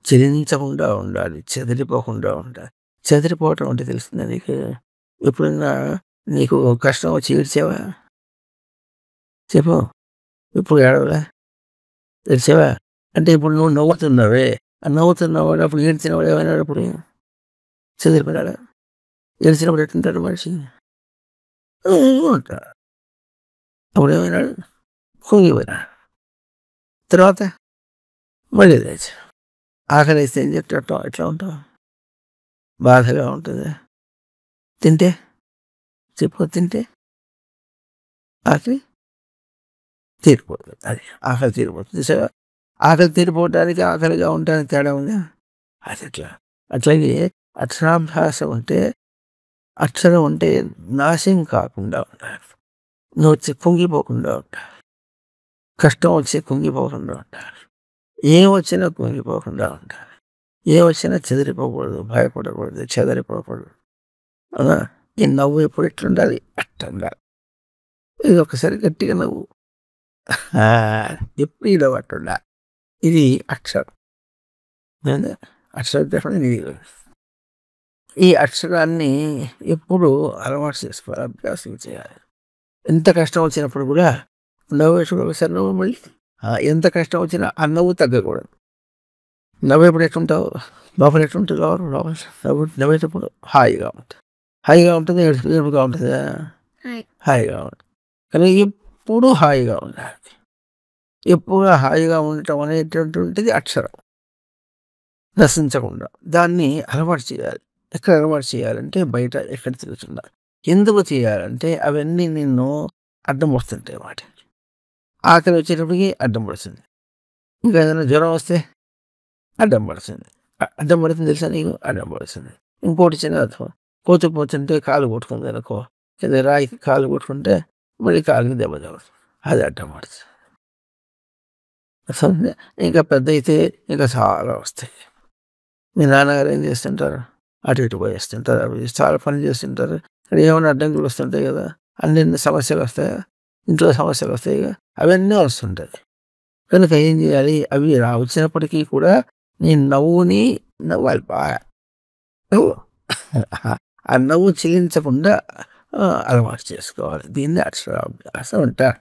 చెలించకుండా ఉండాలి, చెదిరిపోకుండా ఉండాలి. చెదిరిపోవటం అంటే తెలుస్తుందా నీకు? ఎప్పుడన్నా నీకు కష్టం వచ్చి ఏడ్చావా? చెప్పు. ఇప్పుడు ఏడవలా? ఏడ్చావా? అంటే ఇప్పుడు నువ్వు నవ్వుతున్నావే, ఆ నవ్వుతున్నవాడు అప్పుడు ఏడ్చినవాడు ఏమైనాడు? అప్పుడు చెదిరిపోయాడా? ఏడ్చినప్పుడు ఎట్లుంటాడు మనిషి? ఉంటాడు. అప్పుడు ఏమైనాడు? కుంగిపోయినాడు. తర్వాత మళ్ళీ లేచి ఆకలి వేస్తే ఏం చెప్తావు? ఎట్లా ఉంటావు? బాధగా ఉంటుంది. తింటే చెప్పు, తింటే ఆకలి తీరిపోతుంది. అది ఆకలి తీరిపోతుంది. సరే, ఆకలి తీరిపోవటానికి ఆకలిగా ఉండడానికి తేడా ఉందా? అది ఎట్లా? అట్లాగే అక్షరాభ్యాసం అంటే అక్షరం అంటే నాశనం కాకుండా ఉండాలి. నువ్వు వచ్చి కుంగిపోకుండా ఉండాలి. కష్టం వచ్చి కుంగిపోకుండా ఉండాలి. ఏం వచ్చినా కుంగిపోకుండా ఉండాలి. ఏ వచ్చినా చెదిరిపోకూడదు, భయపడకూడదు, చెదరిపోకూడదు. అవునా? ఈ నవ్వు ఎప్పుడు ఎట్లుండాలి? అట్లా ఉండాలి. ఇది ఒకసారి గట్టిగా నవ్వు, ఎప్పుడు ఈ నవ్వు అట్లుండాలి. ఇది అక్షరం. అక్షరం ఇది. ఈ అక్షరాన్ని ఎప్పుడు అలవాటు చేసుకోవాలి, అభ్యాసం చేయాలి. ఎంత కష్టం వచ్చినప్పుడు కూడా నవ్వేసుడు ఒకసారి నవ్వు, మళ్ళీ ఎంత కష్టం వచ్చినా ఆ నవ్వు తగ్గకూడదు. నవ్వు ఎప్పుడు ఎట్లుంటావు? లోపల ఎట్లుంటుంది? నవ్వేటప్పుడు హాయిగా ఉంటుంది. హాయిగా ఉంటుంది, ఏడుపుగా ఉంటుందా? హాయిగా ఉంటుంది. కానీ ఎప్పుడు హాయిగా ఉండాలి. ఎప్పుడు హాయిగా ఉండటం అనేటటువంటిది అక్షరం. నశించకుండా దాన్ని అలవాటు చేయాలి. ఎక్కడ అలవాటు చేయాలంటే బయట ఎక్కడ తిరుగుతున్నా. ఎందుకు చేయాలంటే అవన్నీ నిన్ను అడ్డం వస్తుంటాయి. వాటి ఆకలి వచ్చేటప్పటికి అడ్డం పడుతుంది. ఇంకా ఏదైనా జ్వరం వస్తే అడ్డం పడుతుంది. అడ్డం పడుతుంది తెలుసా నీకు? అడ్డం పడుతుంది. ఇంకోటి చిన్న కోతి పోతుంటే కాలు కొట్టుకుంది అనుకో, లేదా రాయికి కాలు కొట్టుకుంటే మళ్ళీ కాలుకి దెబ్బ తగులుతుంది. అది అడ్డం పడుతుంది. ఇంకా పెద్ద అయితే ఇంకా చాలా వస్తాయి. మీ నాన్నగారు ఏం చేస్తుంటారు? అటు ఇటు పోయేస్తుంటారు, చాలా పని చేస్తుంటారు. అక్కడ ఏమైనా అడ్డంకులు వస్తుంటాయి కదా, అన్ని సమస్యలు వస్తాయి, ఇంట్లో సమస్యలు వస్తాయి, అవన్నీ వస్తుంటాయి. కనుక ఏం చేయాలి? అవి వచ్చినప్పటికీ కూడా నీ నవ్వుని నవ్వాలి బాగా. నవ్వు ఆ నవ్వు చెల్లించకుండా అలవాటు చేసుకోవాలి. దీన్ని అక్షరాభ్యాసం అంటారు.